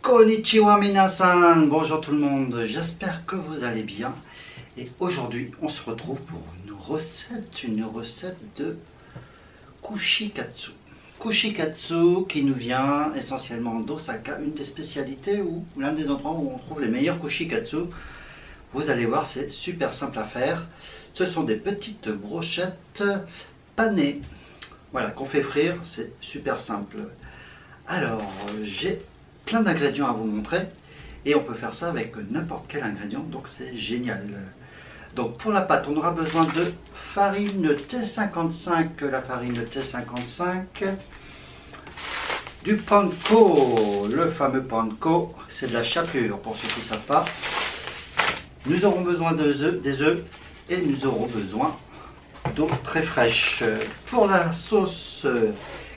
Konnichiwa minasan, bonjour tout le monde, j'espère que vous allez bien. Et aujourd'hui, on se retrouve pour une recette de kushikatsu. Kushikatsu qui nous vient essentiellement d'Osaka, une des spécialités ou l'un des endroits où on trouve les meilleurs kushikatsu. Vous allez voir, c'est super simple à faire. Ce sont des petites brochettes panées, voilà, qu'on fait frire, c'est super simple. Alors, j'ai plein d'ingrédients à vous montrer et on peut faire ça avec n'importe quel ingrédient, donc c'est génial. Donc pour la pâte, on aura besoin de farine T55, la farine T55, du panko, le fameux panko, c'est de la chapelure pour ceux qui ne savent pas. Nous aurons besoin des œufs et nous aurons besoin d'eau très fraîche. Pour la sauce,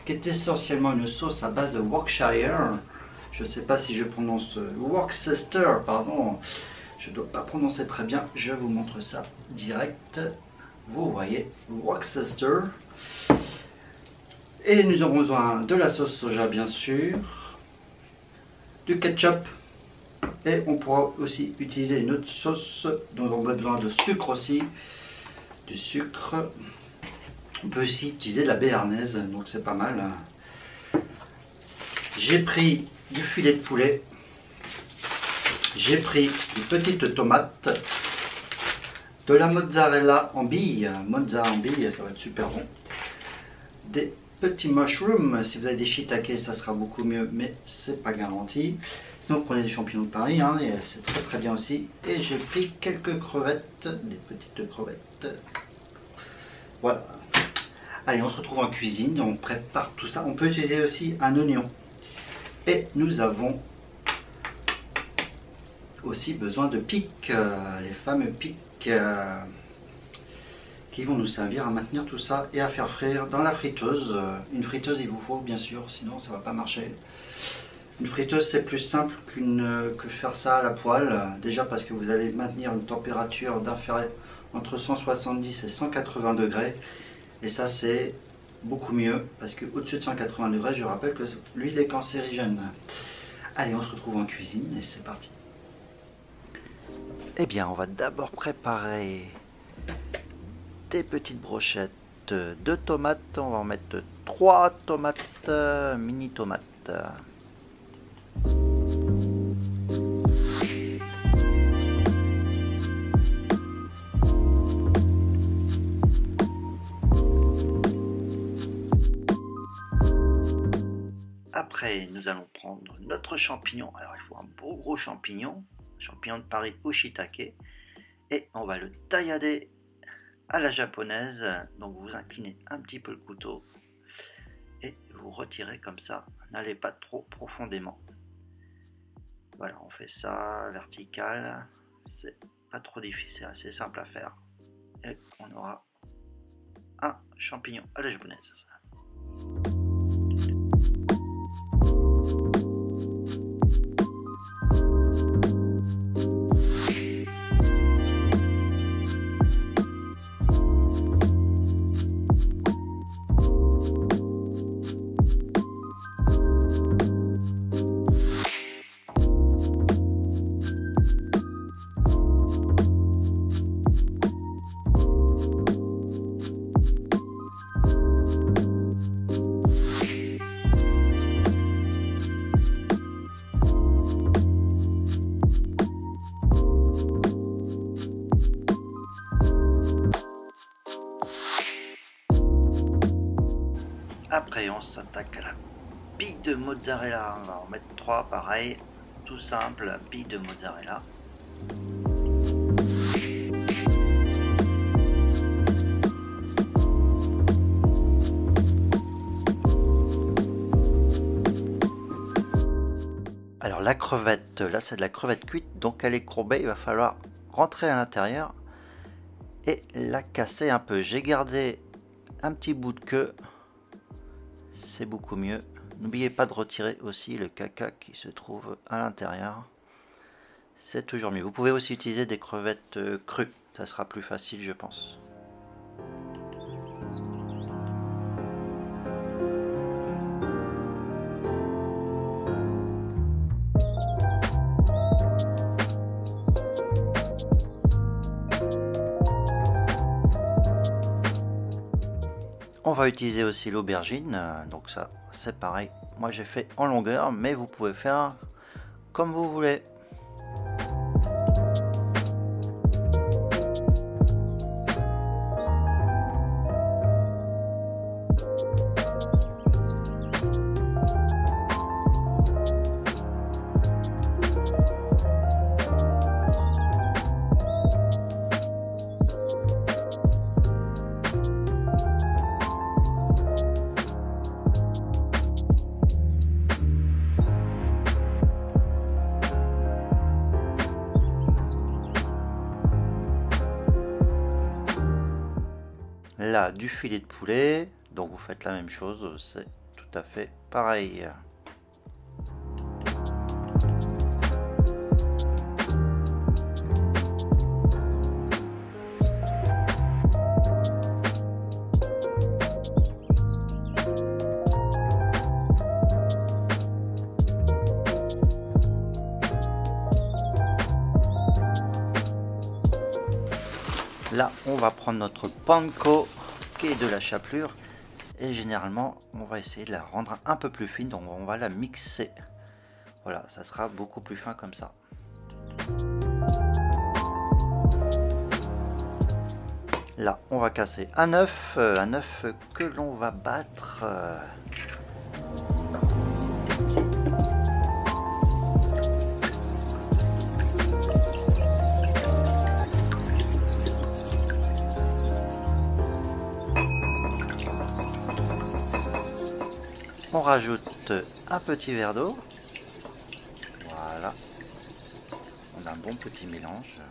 qui est essentiellement une sauce à base de Yorkshire, je ne sais pas si je prononce Worcester, pardon, je ne dois pas prononcer très bien, je vous montre ça direct. Vous voyez, Worcester. Et nous aurons besoin de la sauce soja, bien sûr, du ketchup, et on pourra aussi utiliser une autre sauce dont on a besoin de sucre aussi, du sucre. On peut aussi utiliser de la béarnaise, donc c'est pas mal. J'ai pris du filet de poulet, j'ai pris des petites tomates, de la mozzarella en billes, ça va être super bon, des petits mushrooms, si vous avez des shiitake ça sera beaucoup mieux, mais c'est pas garanti. Sinon prenez des champignons de Paris, hein, c'est très très bien aussi. Et j'ai pris quelques crevettes, des petites crevettes. Voilà. Allez, on se retrouve en cuisine, on prépare tout ça. On peut utiliser aussi un oignon. Et nous avons aussi besoin de pics, les fameux pics qui vont nous servir à maintenir tout ça et à faire frire dans la friteuse. Une friteuse il vous faut bien sûr, sinon ça va pas marcher. Une friteuse c'est plus simple que faire ça à la poêle, déjà parce que vous allez maintenir une température d'inférieure entre 170 et 180 degrés. Et ça c'est beaucoup mieux parce que au-dessus de 180 degrés, je rappelle que l'huile est cancérigène. Allez, on se retrouve en cuisine et c'est parti. Eh bien, on va d'abord préparer des petites brochettes de tomates. On va en mettre 3 tomates, mini tomates. Après, nous allons prendre notre champignon. Alors, il faut un beau gros champignon de Paris au shiitake. Et on va le taillader à la japonaise. Donc, vous inclinez un petit peu le couteau et vous retirez comme ça. N'allez pas trop profondément. Voilà, on fait ça vertical. C'est pas trop difficile, c'est assez simple à faire. Et on aura un champignon à la japonaise. Après, on s'attaque à la bille de mozzarella. On va en mettre 3, pareil, tout simple, bille de mozzarella. Alors la crevette, là c'est de la crevette cuite, donc elle est courbée, il va falloir rentrer à l'intérieur et la casser un peu. J'ai gardé un petit bout de queue. C'est beaucoup mieux. N'oubliez pas de retirer aussi le caca qui se trouve à l'intérieur. C'est toujours mieux. Vous pouvez aussi utiliser des crevettes crues. Ça sera plus facile, je pense. On va utiliser aussi l'aubergine, donc ça c'est pareil. Moi j'ai fait en longueur, mais vous pouvez faire comme vous voulez. Là, du filet de poulet, donc vous faites la même chose, c'est tout à fait pareil. Là, on va prendre notre panko qui est de la chapelure et généralement, on va essayer de la rendre un peu plus fine, donc on va la mixer. Voilà, ça sera beaucoup plus fin comme ça. Là, on va casser un œuf que l'on va battre. On rajoute un petit verre d'eau. Voilà. On a un bon petit mélange.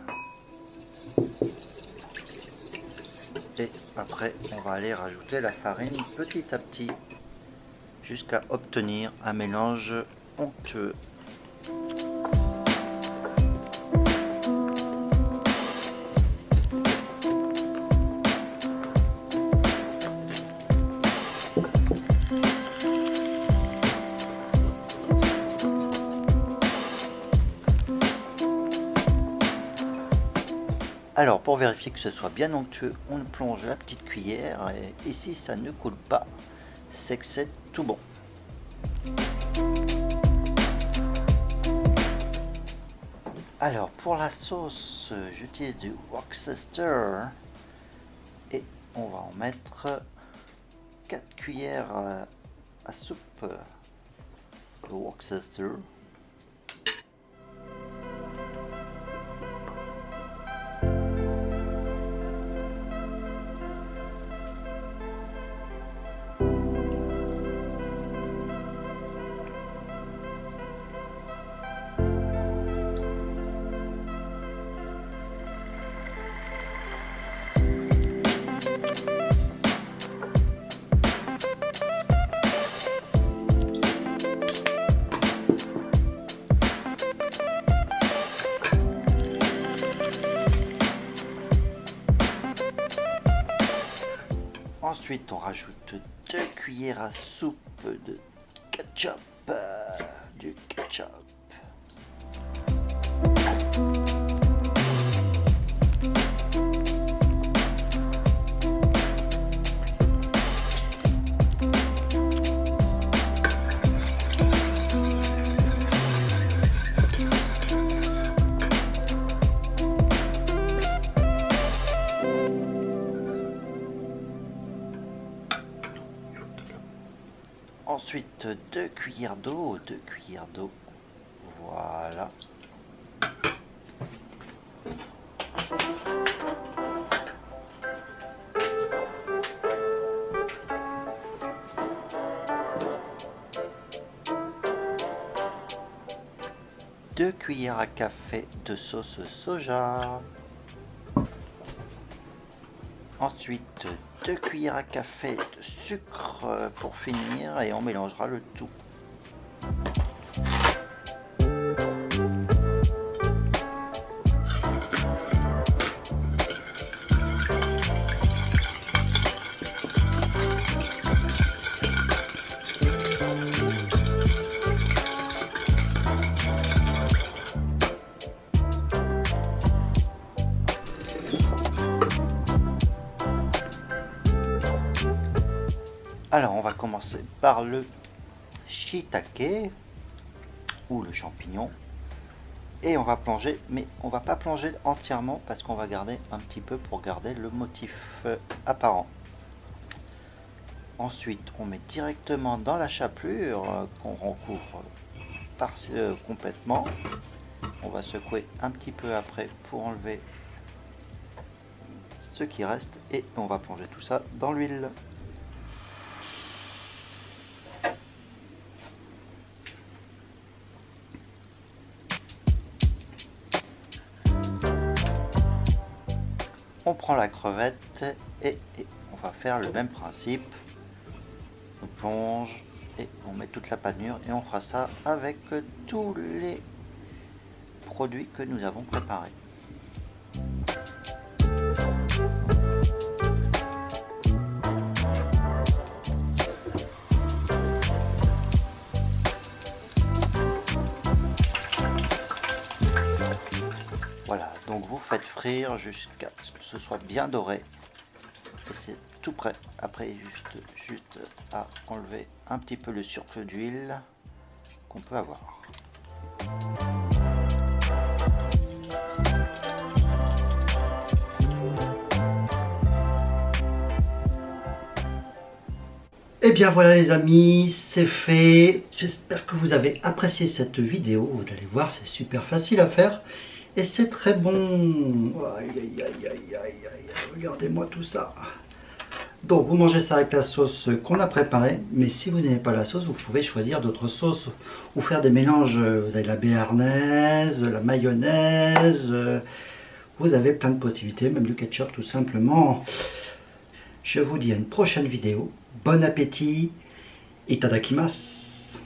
Et après, on va aller rajouter la farine petit à petit jusqu'à obtenir un mélange onctueux. Alors pour vérifier que ce soit bien onctueux, on plonge la petite cuillère et si ça ne coule pas, c'est que c'est tout bon. Alors pour la sauce, j'utilise du Worcester et on va en mettre 4 cuillères à soupe de Worcester. Ensuite, on rajoute 2 cuillères à soupe de ketchup, du ketchup. Ensuite, 2 cuillères d'eau, voilà. Deux cuillères à café de sauce soja. Ensuite, 2 cuillères à café de sucre pour finir et on mélangera le tout. commencer par le shiitake ou le champignon. Et on va plonger, mais on va pas plonger entièrement parce qu'on va garder un petit peu pour garder le motif apparent. Ensuite, on met directement dans la chapelure qu'on recouvre complètement. On va secouer un petit peu après pour enlever ce qui reste et on va plonger tout ça dans l'huile. On prend la crevette et on va faire le même principe. On plonge et on met toute la panure et on fera ça avec tous les produits que nous avons préparés. Voilà, donc vous faites frire jusqu'à ce que ce soit bien doré. Et c'est tout prêt. Après, juste à enlever un petit peu le surplus d'huile qu'on peut avoir. Et bien voilà les amis, c'est fait. J'espère que vous avez apprécié cette vidéo. Vous allez voir, c'est super facile à faire. Et c'est très bon. Aïe, aïe, aïe, aïe, aïe, aïe. Regardez-moi tout ça. Donc vous mangez ça avec la sauce qu'on a préparée. Mais si vous n'aimez pas la sauce, vous pouvez choisir d'autres sauces. Ou faire des mélanges. Vous avez la béarnaise, la mayonnaise. Vous avez plein de possibilités. Même du ketchup tout simplement. Je vous dis à une prochaine vidéo. Bon appétit. Itadakimasu.